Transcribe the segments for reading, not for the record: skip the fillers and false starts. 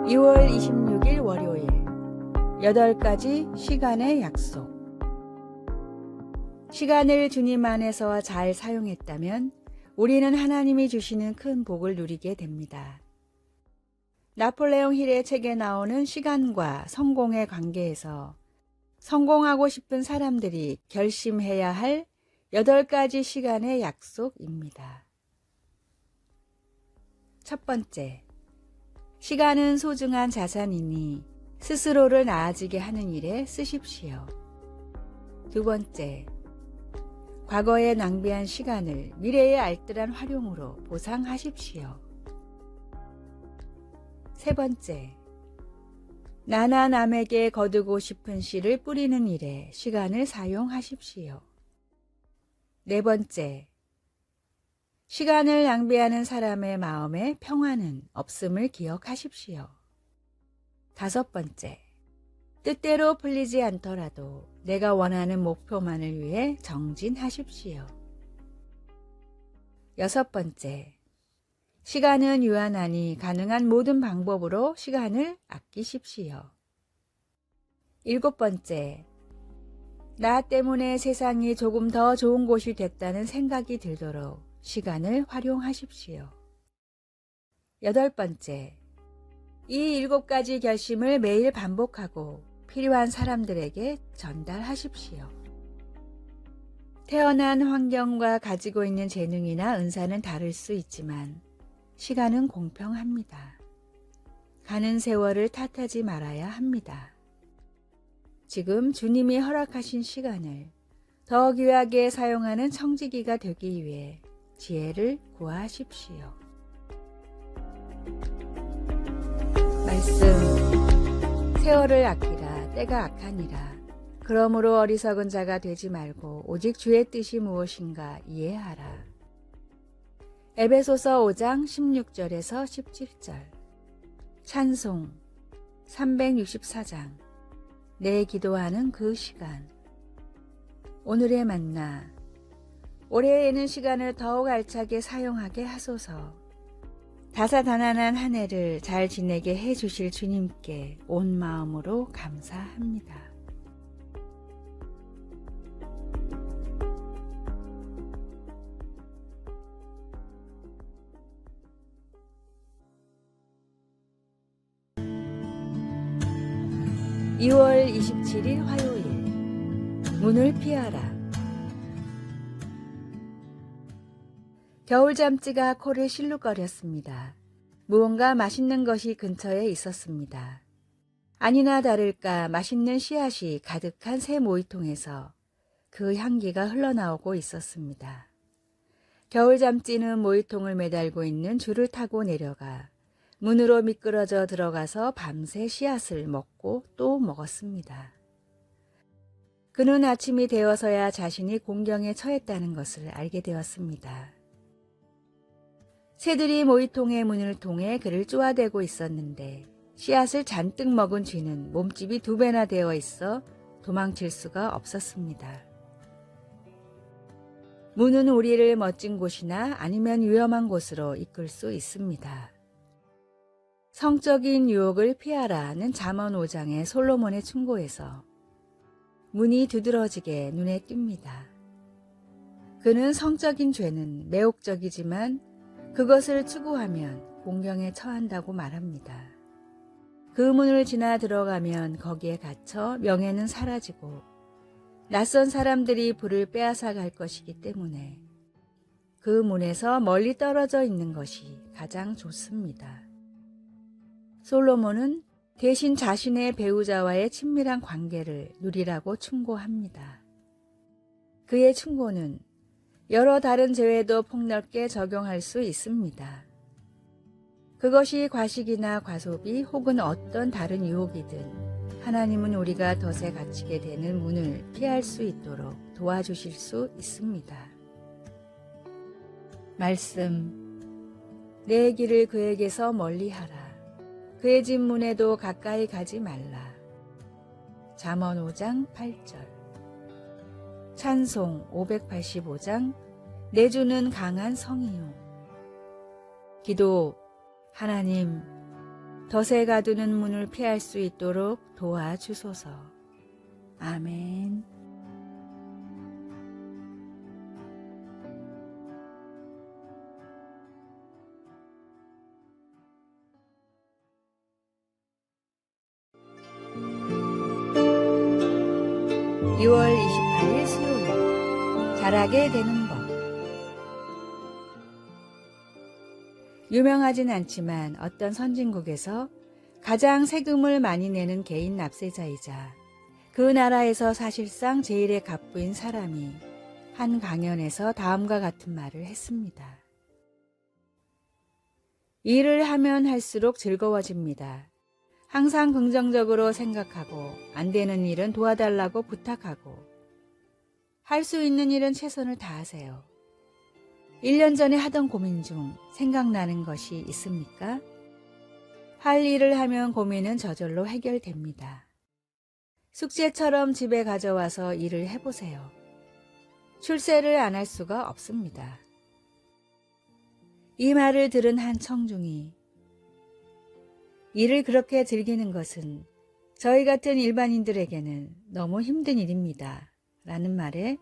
2월 26일 월요일 8가지 시간의 약속. 시간을 주님 안에서 잘 사용했다면 우리는 하나님이 주시는 큰 복을 누리게 됩니다. 나폴레옹 힐의 책에 나오는 시간과 성공의 관계에서 성공하고 싶은 사람들이 결심해야 할 8가지 시간의 약속입니다. 첫 번째, 시간은 소중한 자산이니 스스로를 나아지게 하는 일에 쓰십시오. 두 번째, 과거에 낭비한 시간을 미래의 알뜰한 활용으로 보상하십시오. 세 번째, 나나 남에게 거두고 싶은 씨를 뿌리는 일에 시간을 사용하십시오. 네 번째, 시간을 낭비하는 사람의 마음에 평화는 없음을 기억하십시오. 다섯 번째, 뜻대로 풀리지 않더라도 내가 원하는 목표만을 위해 정진하십시오. 여섯 번째, 시간은 유한하니 가능한 모든 방법으로 시간을 아끼십시오. 일곱 번째, 나 때문에 세상이 조금 더 좋은 곳이 됐다는 생각이 들도록 시간을 활용하십시오. 여덟 번째, 이 7가지 결심을 매일 반복하고 필요한 사람들에게 전달하십시오. 태어난 환경과 가지고 있는 재능이나 은사는 다를 수 있지만 시간은 공평합니다. 가는 세월을 탓하지 말아야 합니다. 지금 주님이 허락하신 시간을 더 귀하게 사용하는 청지기가 되기 위해 지혜를 구하십시오. 말씀, 세월을 아끼라 때가 악하니라. 그러므로 어리석은 자가 되지 말고 오직 주의 뜻이 무엇인가 이해하라. 에베소서 5장 16절에서 17절. 찬송 364장. 내 기도하는 그 시간. 오늘의 만나. 올해에는 시간을 더욱 알차게 사용하게 하소서. 다사다난한 한 해를 잘 지내게 해주실 주님께 온 마음으로 감사합니다. (2월 27일) 화요일. 문을 피하라. 겨울잠지가 코를 실룩거렸습니다. 무언가 맛있는 것이 근처에 있었습니다. 아니나 다를까 맛있는 씨앗이 가득한 새 모이통에서 그 향기가 흘러나오고 있었습니다. 겨울잠지는 모이통을 매달고 있는 줄을 타고 내려가 문으로 미끄러져 들어가서 밤새 씨앗을 먹고 또 먹었습니다. 그는 아침이 되어서야 자신이 공경에 처했다는 것을 알게 되었습니다. 새들이 모이통의 문을 통해 그를 쪼아대고 있었는데 씨앗을 잔뜩 먹은 쥐는 몸집이 2배나 되어 있어 도망칠 수가 없었습니다. 문은 우리를 멋진 곳이나 아니면 위험한 곳으로 이끌 수 있습니다. 성적인 유혹을 피하라는 잠언 5장의 솔로몬의 충고에서 문이 두드러지게 눈에 띕니다. 그는 성적인 죄는 매혹적이지만 그것을 추구하면 공경에 처한다고 말합니다. 그 문을 지나 들어가면 거기에 갇혀 명예는 사라지고 낯선 사람들이 부를 빼앗아 갈 것이기 때문에 그 문에서 멀리 떨어져 있는 것이 가장 좋습니다. 솔로몬은 대신 자신의 배우자와의 친밀한 관계를 누리라고 충고합니다. 그의 충고는 여러 다른 죄에도 폭넓게 적용할 수 있습니다. 그것이 과식이나 과소비 혹은 어떤 다른 유혹이든 하나님은 우리가 덫에 갇히게 되는 문을 피할 수 있도록 도와주실 수 있습니다. 말씀, 내 길을 그에게서 멀리하라. 그의 집 문에도 가까이 가지 말라. 잠언 5장 8절. 찬송 585장. 내 주는 강한 성이요. 기도, 하나님, 덫에 가두는 문을 피할 수 있도록 도와주소서. 아멘. (2월 28일) 수요일. 잘하게 되는 법. 유명하진 않지만 어떤 선진국에서 가장 세금을 많이 내는 개인 납세자이자 그 나라에서 사실상 제일의 갑부인 사람이 한 강연에서 다음과 같은 말을 했습니다. 일을 하면 할수록 즐거워집니다. 항상 긍정적으로 생각하고 안 되는 일은 도와달라고 부탁하고 할 수 있는 일은 최선을 다하세요. 1년 전에 하던 고민 중 생각나는 것이 있습니까? 할 일을 하면 고민은 저절로 해결됩니다. 숙제처럼 집에 가져와서 일을 해보세요. 출세를 안 할 수가 없습니다. 이 말을 들은 한 청중이 일을 그렇게 즐기는 것은 저희 같은 일반인들에게는 너무 힘든 일입니다. 라는 말에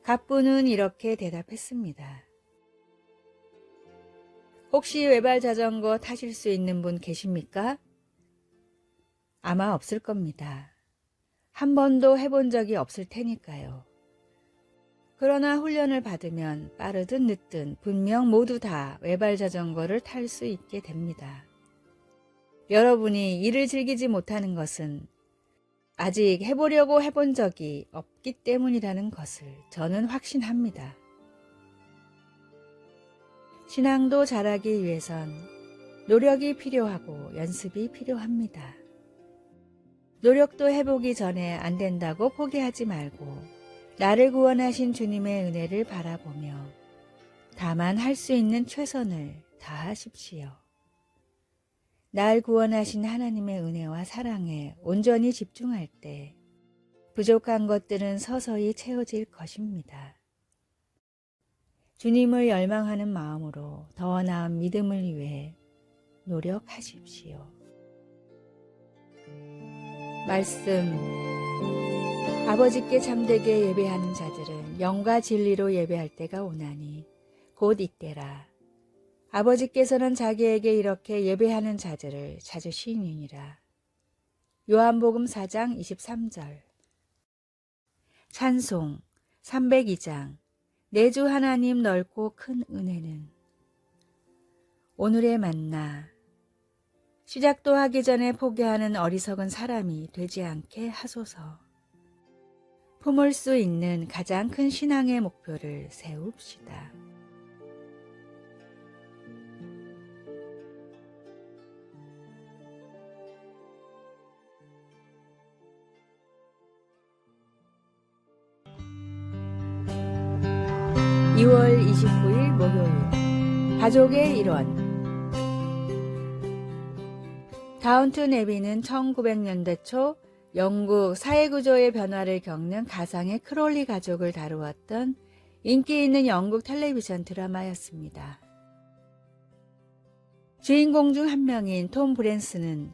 갑부는 이렇게 대답했습니다. 혹시 외발 자전거 타실 수 있는 분 계십니까? 아마 없을 겁니다. 한 번도 해본 적이 없을 테니까요. 그러나 훈련을 받으면 빠르든 늦든 분명 모두 다 외발 자전거를 탈 수 있게 됩니다. 여러분이 일을 즐기지 못하는 것은 아직 해보려고 해본 적이 없기 때문이라는 것을 저는 확신합니다. 신앙도 잘하기 위해선 노력이 필요하고 연습이 필요합니다. 노력도 해보기 전에 안 된다고 포기하지 말고 나를 구원하신 주님의 은혜를 바라보며 다만 할 수 있는 최선을 다하십시오. 날 구원하신 하나님의 은혜와 사랑에 온전히 집중할 때 부족한 것들은 서서히 채워질 것입니다. 주님을 열망하는 마음으로 더 나은 믿음을 위해 노력하십시오. 말씀. 아버지께 참되게 예배하는 자들은 영과 진리로 예배할 때가 오나니 곧 이때라. 아버지께서는 자기에게 이렇게 예배하는 자들을 찾으시니라. 요한복음 4장 23절. 찬송 302장. 내 주 하나님 넓고 큰 은혜는. 오늘의 만나. 시작도 하기 전에 포기하는 어리석은 사람이 되지 않게 하소서. 품을 수 있는 가장 큰 신앙의 목표를 세웁시다. (2월 29일) 목요일. 가족의 일원. 다운튼 애비는 1900년대 초 영국 사회구조의 변화를 겪는 가상의 크롤리 가족을 다루었던 인기 있는 영국 텔레비전 드라마였습니다. 주인공 중 한 명인 톰 브랜스는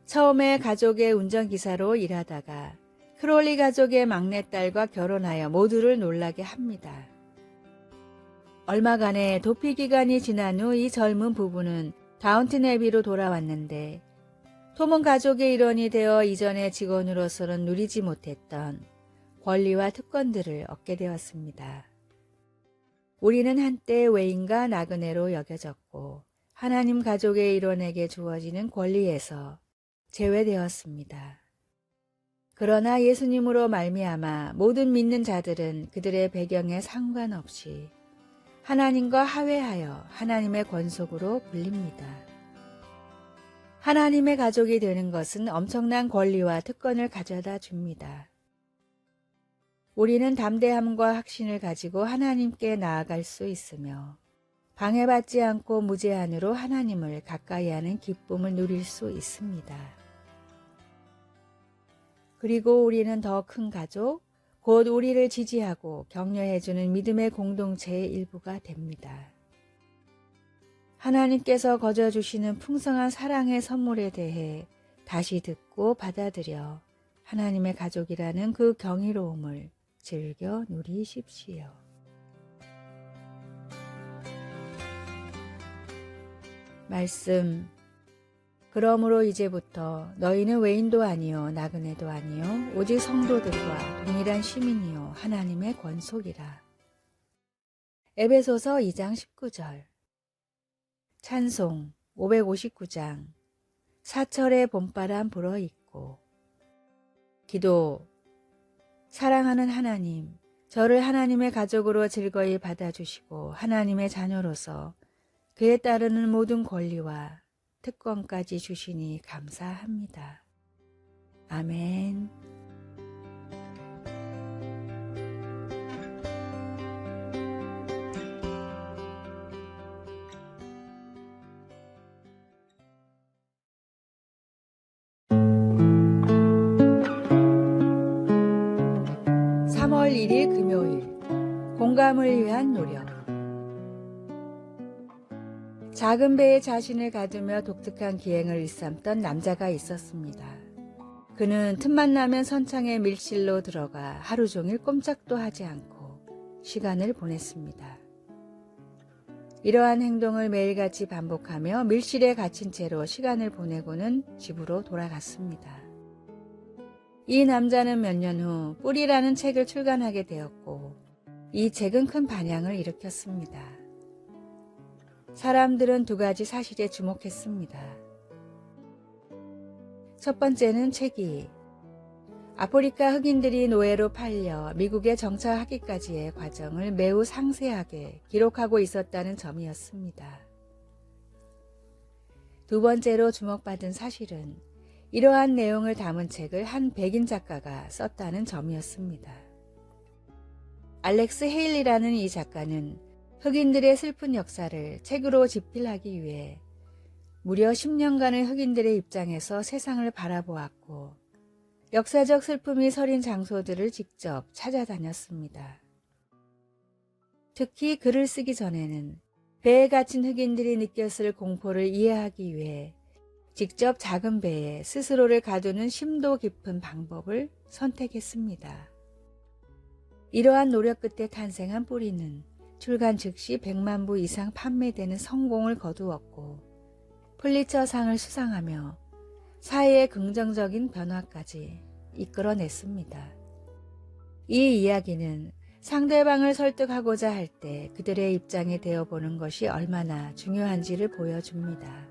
처음에 가족의 운전기사로 일하다가 크롤리 가족의 막내딸과 결혼하여 모두를 놀라게 합니다. 얼마간의 도피 기간이 지난 후 이 젊은 부부는 다운튼 애비로 돌아왔는데 톰은 가족의 일원이 되어 이전의 직원으로서는 누리지 못했던 권리와 특권들을 얻게 되었습니다. 우리는 한때 외인과 나그네로 여겨졌고 하나님 가족의 일원에게 주어지는 권리에서 제외되었습니다. 그러나 예수님으로 말미암아 모든 믿는 자들은 그들의 배경에 상관없이 하나님과 화해하여 하나님의 권속으로 불립니다. 하나님의 가족이 되는 것은 엄청난 권리와 특권을 가져다 줍니다. 우리는 담대함과 확신을 가지고 하나님께 나아갈 수 있으며 방해받지 않고 무제한으로 하나님을 가까이 하는 기쁨을 누릴 수 있습니다. 그리고 우리는 더 큰 가족, 곧 우리를 지지하고 격려해주는 믿음의 공동체의 일부가 됩니다. 하나님께서 거저 주시는 풍성한 사랑의 선물에 대해 다시 듣고 받아들여 하나님의 가족이라는 그 경이로움을 즐겨 누리십시오. 말씀. 그러므로 이제부터 너희는 외인도 아니요 나그네도 아니요 오직 성도들과 동일한 시민이요 하나님의 권속이라. 에베소서 2장 19절. 찬송 559장. 사철의 봄바람 불어있고. 기도. 사랑하는 하나님, 저를 하나님의 가족으로 즐거이 받아주시고 하나님의 자녀로서 그에 따르는 모든 권리와 특권까지 주시니 감사합니다. 아멘. (3월 1일) 금요일. 공감을 위한 노력. 작은 배에 자신을 가두며 독특한 기행을 일삼던 남자가 있었습니다. 그는 틈만 나면 선창에 밀실로 들어가 하루 종일 꼼짝도 하지 않고 시간을 보냈습니다. 이러한 행동을 매일같이 반복하며 밀실에 갇힌 채로 시간을 보내고는 집으로 돌아갔습니다. 이 남자는 몇 년 후 뿌리라는 책을 출간하게 되었고 이 책은 큰 반향을 일으켰습니다. 사람들은 두 가지 사실에 주목했습니다. 첫 번째는 책이 아프리카 흑인들이 노예로 팔려 미국에 정착하기까지의 과정을 매우 상세하게 기록하고 있었다는 점이었습니다. 두 번째로 주목받은 사실은 이러한 내용을 담은 책을 한 백인 작가가 썼다는 점이었습니다. 알렉스 헤일리라는 이 작가는 흑인들의 슬픈 역사를 책으로 집필하기 위해 무려 10년간의 흑인들의 입장에서 세상을 바라보았고 역사적 슬픔이 서린 장소들을 직접 찾아다녔습니다. 특히 글을 쓰기 전에는 배에 갇힌 흑인들이 느꼈을 공포를 이해하기 위해 직접 작은 배에 스스로를 가두는 심도 깊은 방법을 선택했습니다. 이러한 노력 끝에 탄생한 뿌리는 출간 즉시 100만 부 이상 판매되는 성공을 거두었고 풀리처상을 수상하며 사회의 긍정적인 변화까지 이끌어냈습니다. 이 이야기는 상대방을 설득하고자 할 때 그들의 입장에 되어보는 것이 얼마나 중요한지를 보여줍니다.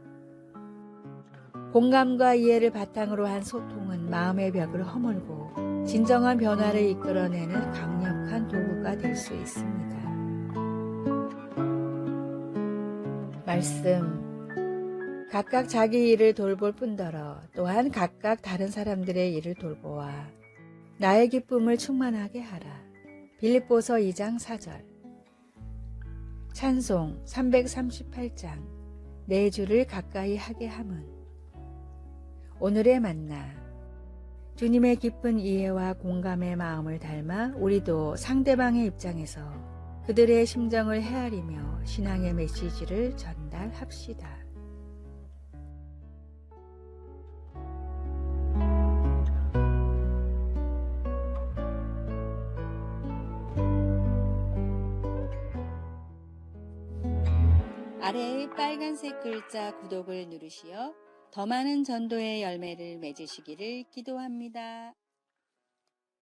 공감과 이해를 바탕으로 한 소통은 마음의 벽을 허물고 진정한 변화를 이끌어내는 강력한 도구가 될 수 있습니다. 말씀. 각각 자기 일을 돌볼 뿐더러 또한 각각 다른 사람들의 일을 돌보아 나의 기쁨을 충만하게 하라. 빌립보서 2장 4절. 찬송 338장. 내 주를 가까이 하게 함은. 오늘의 만나. 주님의 깊은 이해와 공감의 마음을 닮아 우리도 상대방의 입장에서 그들의 심정을 헤아리며 신앙의 메시지를 전달합시다. 아래의 빨간색 글자 구독을 누르시어 더 많은 전도의 열매를 맺으시기를 기도합니다.